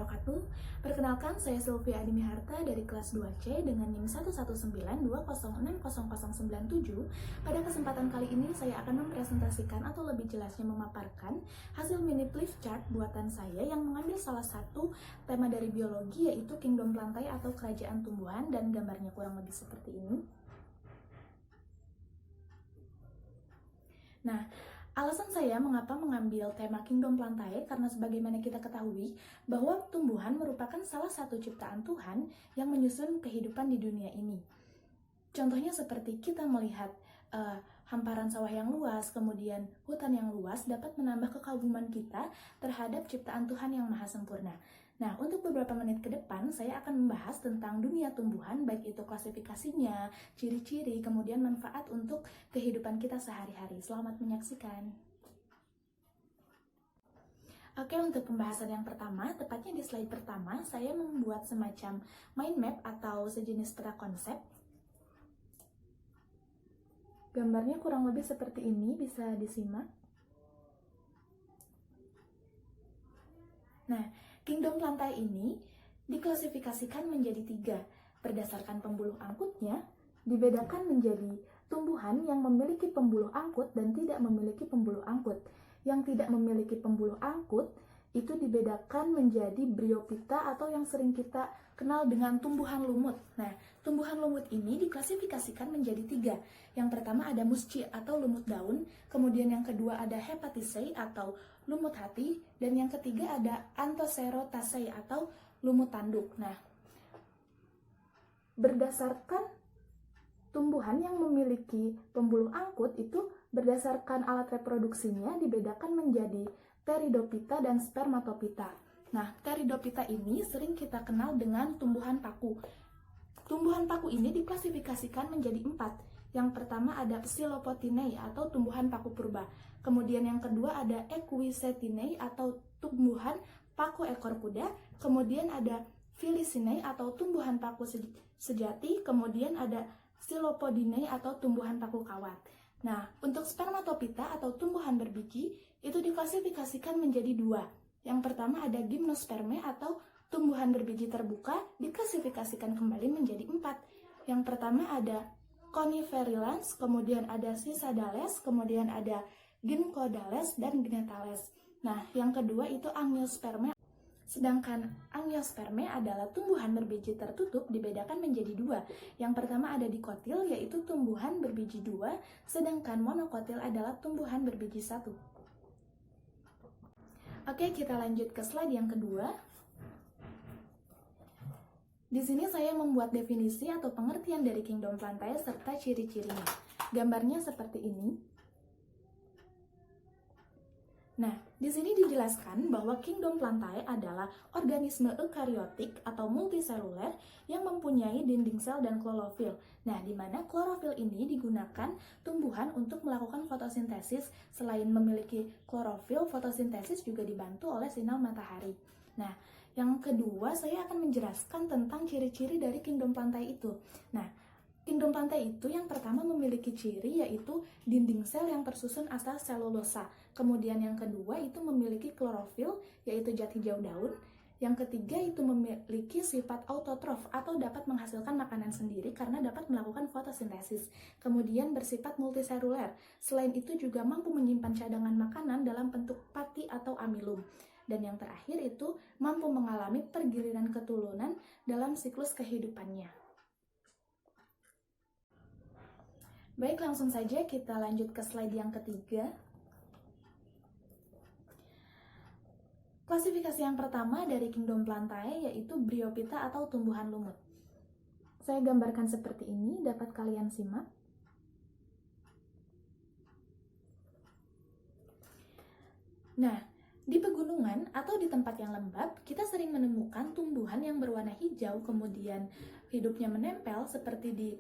wabarakatuh. Perkenalkan, saya Sylvia Adimiharta dari kelas 2C dengan NIM 11920600097. Pada kesempatan kali ini saya akan mempresentasikan atau lebih jelasnya memaparkan hasil mini flip chart buatan saya yang mengambil salah satu tema dari biologi, yaitu Kingdom Plantae atau kerajaan tumbuhan, dan gambarnya kurang lebih seperti ini. Nah, alasan saya mengapa mengambil tema Kingdom Plantae karena sebagaimana kita ketahui bahwa tumbuhan merupakan salah satu ciptaan Tuhan yang menyusun kehidupan di dunia ini. Contohnya seperti kita melihat hamparan sawah yang luas, kemudian hutan yang luas dapat menambah kekaguman kita terhadap ciptaan Tuhan yang maha sempurna. Nah, untuk beberapa menit ke depan, saya akan membahas tentang dunia tumbuhan, baik itu klasifikasinya, ciri-ciri, kemudian manfaat untuk kehidupan kita sehari-hari. Selamat menyaksikan. Oke, untuk pembahasan yang pertama, tepatnya di slide pertama, saya membuat semacam mind map atau sejenis peta konsep. Gambarnya kurang lebih seperti ini, bisa disimak. Nah, Kingdom Plantae ini diklasifikasikan menjadi 3. Berdasarkan pembuluh angkutnya, dibedakan menjadi tumbuhan yang memiliki pembuluh angkut dan tidak memiliki pembuluh angkut. Yang tidak memiliki pembuluh angkut itu dibedakan menjadi Bryophyta atau yang sering kita kenal dengan tumbuhan lumut. Nah, tumbuhan lumut ini diklasifikasikan menjadi 3. Yang pertama ada musci atau lumut daun, kemudian yang kedua ada Hepaticaceae atau lumut hati, dan yang ketiga ada Anthocerotaceae atau lumut tanduk. Nah, berdasarkan tumbuhan yang memiliki pembuluh angkut itu berdasarkan alat reproduksinya dibedakan menjadi Pteridophyta dan Spermatophyta. Nah, Pteridophyta ini sering kita kenal dengan tumbuhan paku. Tumbuhan paku ini diklasifikasikan menjadi 4. Yang pertama ada Psilopotinae atau tumbuhan paku purba. Kemudian yang kedua ada Equisetae atau tumbuhan paku ekor kuda. Kemudian ada Felicinae atau tumbuhan paku sejati. Kemudian ada Psilopodinae atau tumbuhan paku kawat. Nah, untuk Spermatophyta atau tumbuhan berbiji itu diklasifikasikan menjadi 2. Yang pertama ada Gymnospermae atau tumbuhan berbiji terbuka, diklasifikasikan kembali menjadi 4. Yang pertama ada Coniferilans, kemudian ada Cisadales, kemudian ada Ginkgodales dan Gnetales. Nah, yang kedua itu Angiospermae. Sedangkan Angiospermae adalah tumbuhan berbiji tertutup, dibedakan menjadi 2. Yang pertama ada dikotil, yaitu tumbuhan berbiji 2, sedangkan monokotil adalah tumbuhan berbiji 1. Oke, kita lanjut ke slide yang kedua. Di sini saya membuat definisi atau pengertian dari Kingdom Plantae serta ciri-cirinya. Gambarnya seperti ini. Nah, di sini dijelaskan bahwa Kingdom Plantae adalah organisme eukariotik atau multiseluler yang mempunyai dinding sel dan klorofil. Nah, di mana klorofil ini digunakan tumbuhan untuk melakukan fotosintesis. Selain memiliki klorofil, fotosintesis juga dibantu oleh sinar matahari. Nah, yang kedua saya akan menjelaskan tentang ciri-ciri dari Kingdom Plantae itu. Nah, Kingdom Plantae itu yang pertama memiliki ciri yaitu dinding sel yang tersusun atas selulosa. Kemudian yang kedua itu memiliki klorofil yaitu zat hijau daun. Yang ketiga itu memiliki sifat autotrof atau dapat menghasilkan makanan sendiri karena dapat melakukan fotosintesis. Kemudian bersifat multiseluler. Selain itu juga mampu menyimpan cadangan makanan dalam bentuk pati atau amilum. Dan yang terakhir itu mampu mengalami pergiliran keturunan dalam siklus kehidupannya. Baik, langsung saja kita lanjut ke slide yang ketiga. Klasifikasi yang pertama dari Kingdom Plantae yaitu Bryophyta atau tumbuhan lumut. Saya gambarkan seperti ini, dapat kalian simak. Nah, di pegunungan atau di tempat yang lembab, kita sering menemukan tumbuhan yang berwarna hijau, kemudian hidupnya menempel seperti di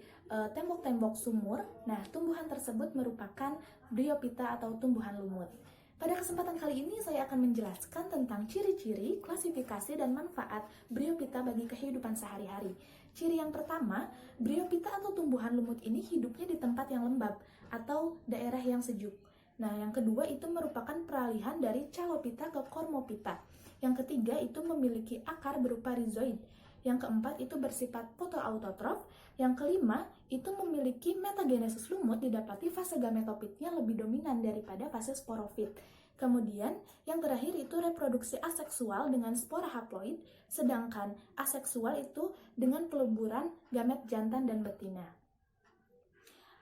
tembok-tembok sumur. Nah, tumbuhan tersebut merupakan Bryophyta atau tumbuhan lumut. Pada kesempatan kali ini saya akan menjelaskan tentang ciri-ciri, klasifikasi, dan manfaat Bryophyta bagi kehidupan sehari-hari. Ciri yang pertama, Bryophyta atau tumbuhan lumut ini hidupnya di tempat yang lembab atau daerah yang sejuk. Nah, yang kedua itu merupakan peralihan dari Calopita ke Cormopita. Yang ketiga itu memiliki akar berupa rhizoid. Yang keempat itu bersifat fotoautotrof. Yang kelima itu memiliki metagenesis lumut, didapati fase gametofitnya lebih dominan daripada fase sporofit. Kemudian yang terakhir itu reproduksi aseksual dengan spora haploid, sedangkan aseksual itu dengan peleburan gamet jantan dan betina.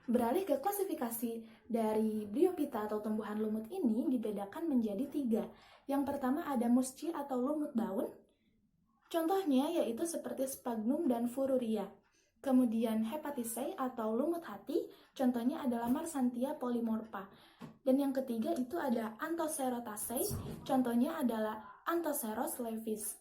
Beralih ke klasifikasi dari Bryophyta atau tumbuhan lumut ini dibedakan menjadi 3. Yang pertama ada musci atau lumut daun. Contohnya yaitu seperti Sphagnum dan Fururia. Kemudian Hepaticeae atau lumut hati, contohnya adalah Marsantia polymorpha. Dan yang ketiga itu ada Anthocerotaceae, contohnya adalah Anthoceros levis.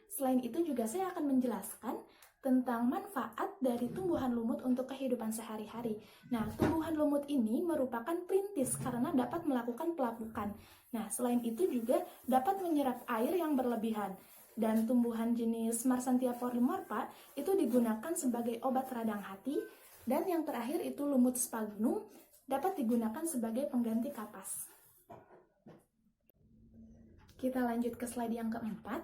Selain itu juga saya akan menjelaskan tentang manfaat dari tumbuhan lumut untuk kehidupan sehari-hari. Nah, tumbuhan lumut ini merupakan perintis karena dapat melakukan pelapukan. Nah, selain itu juga dapat menyerap air yang berlebihan. Dan tumbuhan jenis Marsantia polymorpha itu digunakan sebagai obat radang hati. Dan yang terakhir itu lumut Sphagnum dapat digunakan sebagai pengganti kapas. Kita lanjut ke slide yang keempat.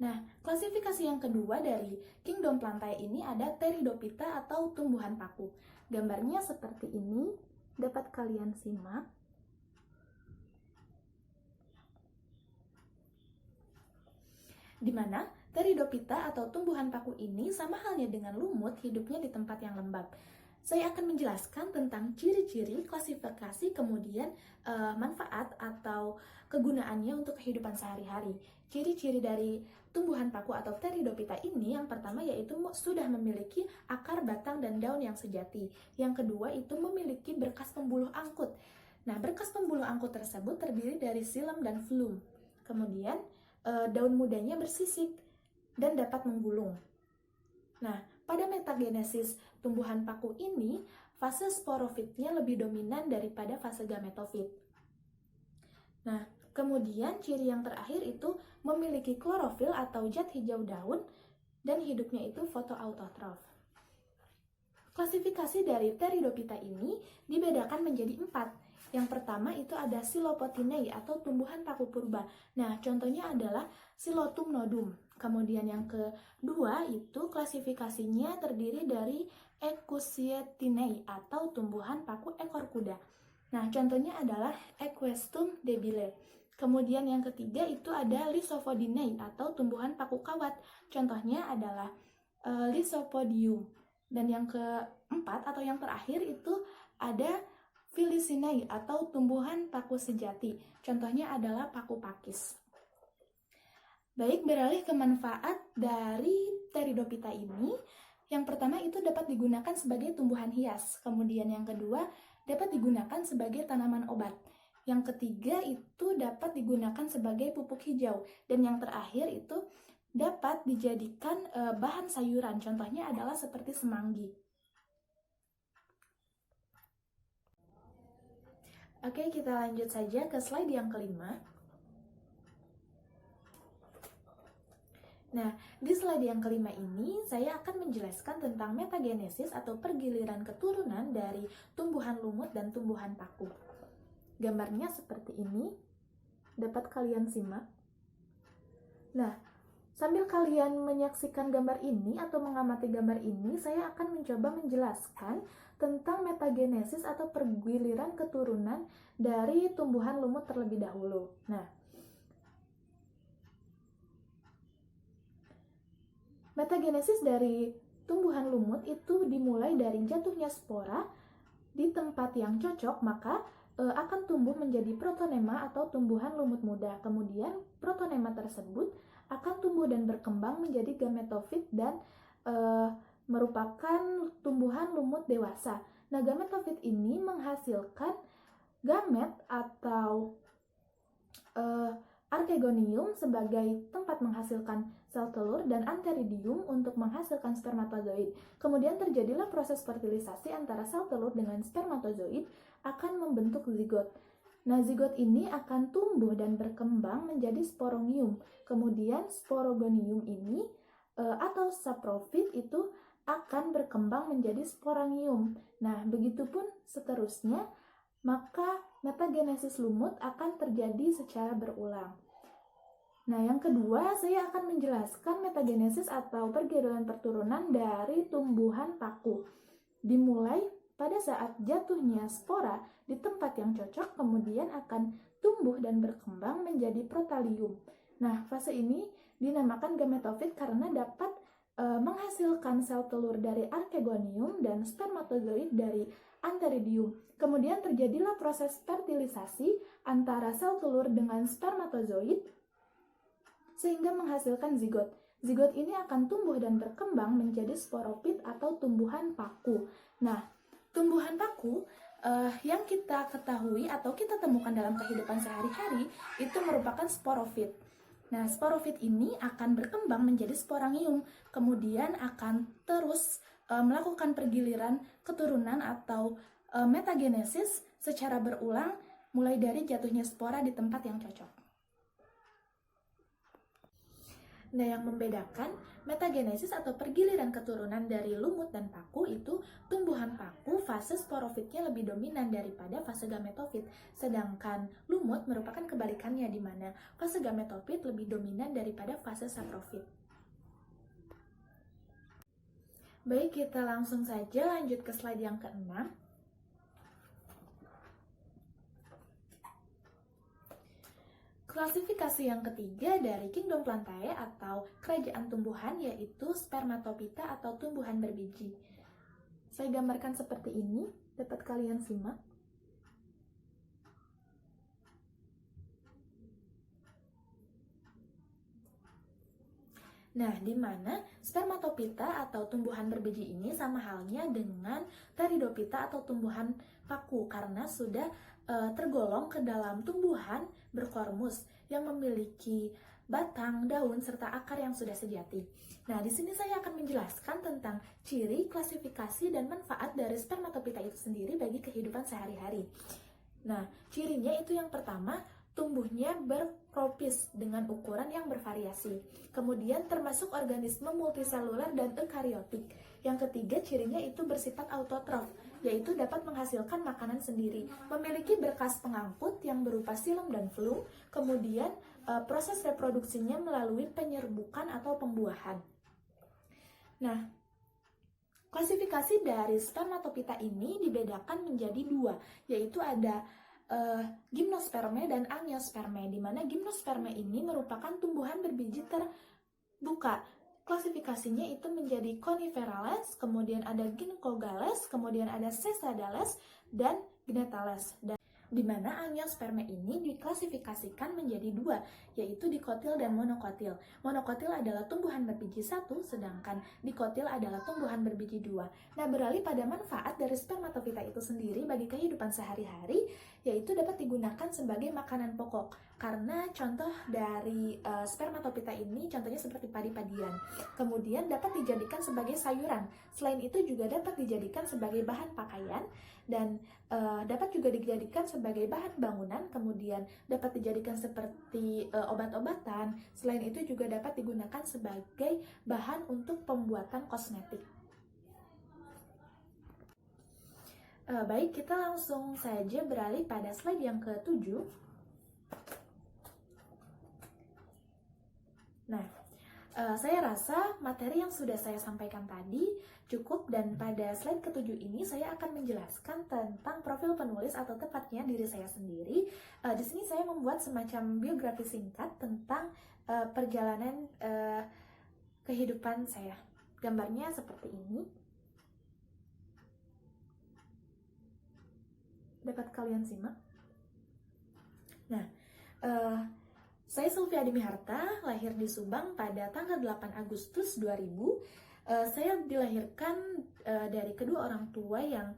Nah, klasifikasi yang kedua dari Kingdom Plantae ini ada Pteridophyta atau tumbuhan paku. Gambarnya seperti ini, dapat kalian simak. Di mana Pteridophyta atau tumbuhan paku ini sama halnya dengan lumut, hidupnya di tempat yang lembab. Saya akan menjelaskan tentang ciri-ciri, klasifikasi, kemudian manfaat atau kegunaannya untuk kehidupan sehari-hari. Ciri-ciri dari tumbuhan paku atau Pteridophyta ini yang pertama yaitu sudah memiliki akar, batang, dan daun yang sejati. Yang kedua itu memiliki berkas pembuluh angkut. Nah, berkas pembuluh angkut tersebut terdiri dari xilem dan phloem. Kemudian daun mudanya bersisik dan dapat menggulung. Nah, pada metagenesis tumbuhan paku ini, fase sporofitnya lebih dominan daripada fase gametofit. Nah, kemudian ciri yang terakhir itu memiliki klorofil atau zat hijau daun dan hidupnya itu fotoautotrof. Klasifikasi dari Pteridophyta ini dibedakan menjadi 4. Yang pertama itu ada Silopotinae atau tumbuhan paku purba. Nah, contohnya adalah Silotum nodum. Kemudian yang kedua itu klasifikasinya terdiri dari Equusitinae atau tumbuhan paku ekor kuda. Nah, contohnya adalah Equestum debile. Kemudian yang ketiga itu ada Lysophodinae atau tumbuhan paku kawat. Contohnya adalah Lysopodium. Dan yang keempat atau yang terakhir itu ada Felicinae atau tumbuhan paku sejati. Contohnya adalah paku pakis. Baik, beralih ke manfaat dari Pteridophyta ini. Yang pertama itu dapat digunakan sebagai tumbuhan hias. Kemudian yang kedua dapat digunakan sebagai tanaman obat. Yang ketiga itu dapat digunakan sebagai pupuk hijau. Dan yang terakhir itu dapat dijadikan bahan sayuran. Contohnya adalah seperti semanggi. Oke, kita lanjut saja ke slide yang kelima. Nah, di slide yang kelima ini, saya akan menjelaskan tentang metagenesis atau pergiliran keturunan dari tumbuhan lumut dan tumbuhan paku. Gambarnya seperti ini, dapat kalian simak. Nah, sambil kalian menyaksikan gambar ini atau mengamati gambar ini, saya akan mencoba menjelaskan tentang metagenesis atau pergiliran keturunan dari tumbuhan lumut terlebih dahulu. Nah, metagenesis dari tumbuhan lumut itu dimulai dari jatuhnya spora di tempat yang cocok, maka akan tumbuh menjadi protonema atau tumbuhan lumut muda. Kemudian protonema tersebut akan tumbuh dan berkembang menjadi gametofit dan merupakan tumbuhan lumut dewasa. Nah, gametofit ini menghasilkan gamet atau archegonium sebagai tempat menghasilkan sel telur dan antheridium untuk menghasilkan spermatozoid. Kemudian terjadilah proses fertilisasi antara sel telur dengan spermatozoid akan membentuk zigot. Nah, zigot ini akan tumbuh dan berkembang menjadi sporonium. Kemudian sporogonium ini atau saprofit itu akan berkembang menjadi sporangium. Nah, begitupun seterusnya, maka metagenesis lumut akan terjadi secara berulang. Nah, yang kedua, saya akan menjelaskan metagenesis atau pergedelan perturunan dari tumbuhan paku. Dimulai pada saat jatuhnya spora di tempat yang cocok, kemudian akan tumbuh dan berkembang menjadi protalium. Nah, fase ini dinamakan gametofit karena dapat menghasilkan sel telur dari archegonium dan spermatozoid dari antheridium. Kemudian terjadilah proses fertilisasi antara sel telur dengan spermatozoid sehingga menghasilkan zigot. Zigot ini akan tumbuh dan berkembang menjadi sporopit atau tumbuhan paku. Nah, tumbuhan paku yang kita ketahui atau kita temukan dalam kehidupan sehari-hari itu merupakan sporofit. Nah, sporofit ini akan berkembang menjadi sporangium, kemudian akan terus melakukan pergiliran keturunan atau metagenesis secara berulang mulai dari jatuhnya spora di tempat yang cocok. Nah, yang membedakan metagenesis atau pergiliran keturunan dari lumut dan paku itu tumbuhan paku fase sporofitnya lebih dominan daripada fase gametofit, sedangkan lumut merupakan kebalikannya di mana fase gametofit lebih dominan daripada fase saprofit. Baik, kita langsung saja lanjut ke slide yang ke-6. Klasifikasi yang ketiga dari Kingdom Plantae atau kerajaan tumbuhan yaitu spermatopita atau tumbuhan berbiji. Saya gambarkan seperti ini, dapat kalian simak. Nah, di mana spermatopita atau tumbuhan berbiji ini sama halnya dengan Pteridopita atau tumbuhan paku karena sudah tergolong ke dalam tumbuhan berkormus yang memiliki batang, daun, serta akar yang sudah sejati. Nah, di sini saya akan menjelaskan tentang ciri, klasifikasi, dan manfaat dari spermatopita itu sendiri bagi kehidupan sehari-hari. Nah, cirinya itu yang pertama, tumbuhnya berpropis dengan ukuran yang bervariasi. Kemudian termasuk organisme multiseluler dan eukariotik. Yang ketiga, cirinya itu bersifat autotrof, yaitu dapat menghasilkan makanan sendiri, memiliki berkas pengangkut yang berupa silem dan flum, kemudian proses reproduksinya melalui penyerbukan atau pembuahan. Nah, klasifikasi dari spermatopita ini dibedakan menjadi dua, yaitu ada gymnosperme dan angiosperme, di mana gymnosperme ini merupakan tumbuhan berbiji terbuka. Klasifikasinya itu menjadi coniferales, kemudian ada ginkgogales, kemudian ada sesadales, dan gnetales. Di mana angiosperme ini diklasifikasikan menjadi dua, yaitu dikotil dan monokotil. Monokotil adalah tumbuhan berbiji satu, sedangkan dikotil adalah tumbuhan berbiji dua. Nah, beralih pada manfaat dari spermatopita itu sendiri bagi kehidupan sehari-hari, yaitu dapat digunakan sebagai makanan pokok. Karena contoh dari spermatopita ini contohnya seperti padi-padian. Kemudian dapat dijadikan sebagai sayuran. Selain itu juga dapat dijadikan sebagai bahan pakaian dan dapat juga dijadikan sebagai bahan bangunan, kemudian dapat dijadikan seperti obat-obatan. Selain itu juga dapat digunakan sebagai bahan untuk pembuatan kosmetik. Baik, kita langsung saja beralih pada slide yang ke-7. Nah, saya rasa materi yang sudah saya sampaikan tadi cukup, dan pada slide ke-7 ini saya akan menjelaskan tentang profil penulis atau tepatnya diri saya sendiri. Di sini saya membuat semacam biografi singkat tentang perjalanan kehidupan saya. Gambarnya seperti ini. Dapat kalian simak. Nah, saya Sulfia Dimiharta, lahir di Subang pada tanggal 8 Agustus 2000. Saya dilahirkan dari kedua orang tua yang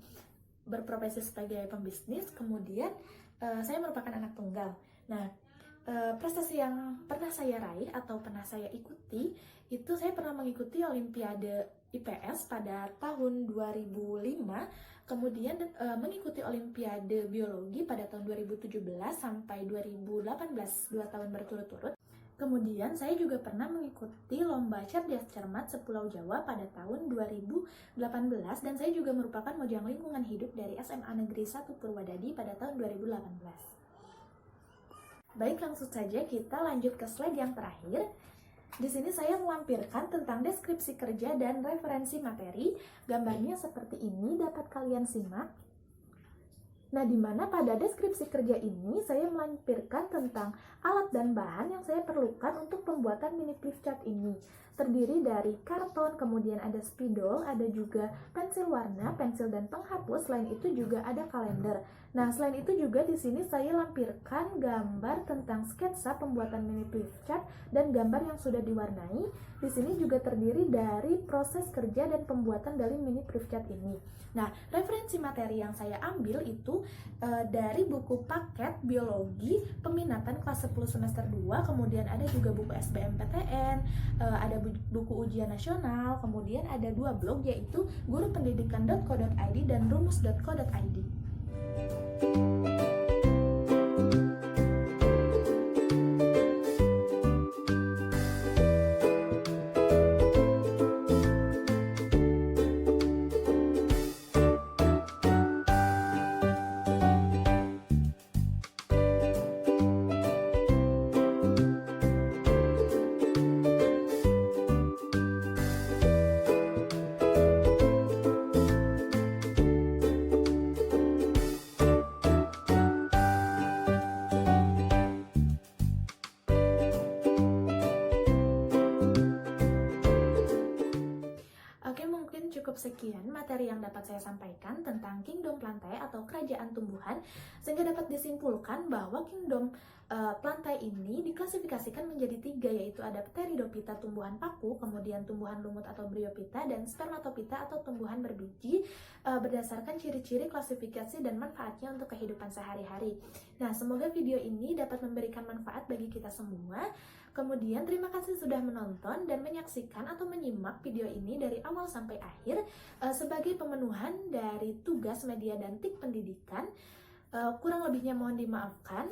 berprofesi sebagai pembisnis, kemudian saya merupakan anak tunggal. Nah, prestasi yang pernah saya raih atau pernah saya ikuti, itu saya pernah mengikuti Olimpiade IPS pada tahun 2005, kemudian mengikuti Olimpiade Biologi pada tahun 2017 sampai 2018, 2 tahun berturut-turut. Kemudian saya juga pernah mengikuti lomba cerdas cermat sepulau Jawa pada tahun 2018 dan saya juga merupakan mojang lingkungan hidup dari SMA Negeri 1 Purwadadi pada tahun 2018. Baik, langsung saja kita lanjut ke slide yang terakhir. Di sini saya melampirkan tentang deskripsi kerja dan referensi materi. Gambarnya seperti ini, dapat kalian simak. Nah, di mana pada deskripsi kerja ini saya melampirkan tentang alat dan bahan yang saya perlukan untuk pembuatan mini flipchart ini. Terdiri dari karton, kemudian ada spidol, ada juga pensil warna, pensil dan penghapus, selain itu juga ada kalender. Nah, selain itu juga di sini saya lampirkan gambar tentang sketsa pembuatan mini flipchart dan gambar yang sudah diwarnai. Di sini juga terdiri dari proses kerja dan pembuatan dari mini flipchart ini. Nah, referensi materi yang saya ambil itu dari buku paket biologi peminatan kelas 10 semester 2, kemudian ada juga buku SBMPTN, ada buku ujian nasional, kemudian ada 2 blog yaitu gurupendidikan.co.id dan rumus.co.id. Oke, mungkin cukup sekian materi yang dapat saya sampaikan tentang Kingdom Plantae atau kerajaan tumbuhan, sehingga dapat disimpulkan bahwa Kingdom Plantae ini diklasifikasikan menjadi 3, yaitu ada Pteridophyta tumbuhan paku, kemudian tumbuhan lumut atau Bryophyta, dan Spermatophyta atau tumbuhan berbiji, berdasarkan ciri-ciri, klasifikasi, dan manfaatnya untuk kehidupan sehari-hari. Nah, semoga video ini dapat memberikan manfaat bagi kita semua. Kemudian terima kasih sudah menonton dan menyaksikan atau menyimak video ini dari awal sampai akhir sebagai pemenuhan dari tugas media dan TIK pendidikan. Kurang lebihnya mohon dimaafkan.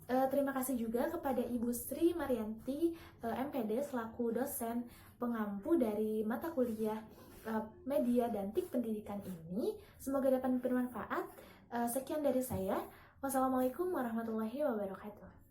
Terima kasih juga kepada Ibu Sri Marianti MPD selaku dosen pengampu dari mata kuliah media dan TIK pendidikan ini. Semoga dapat bermanfaat. Sekian dari saya. Wassalamualaikum warahmatullahi wabarakatuh.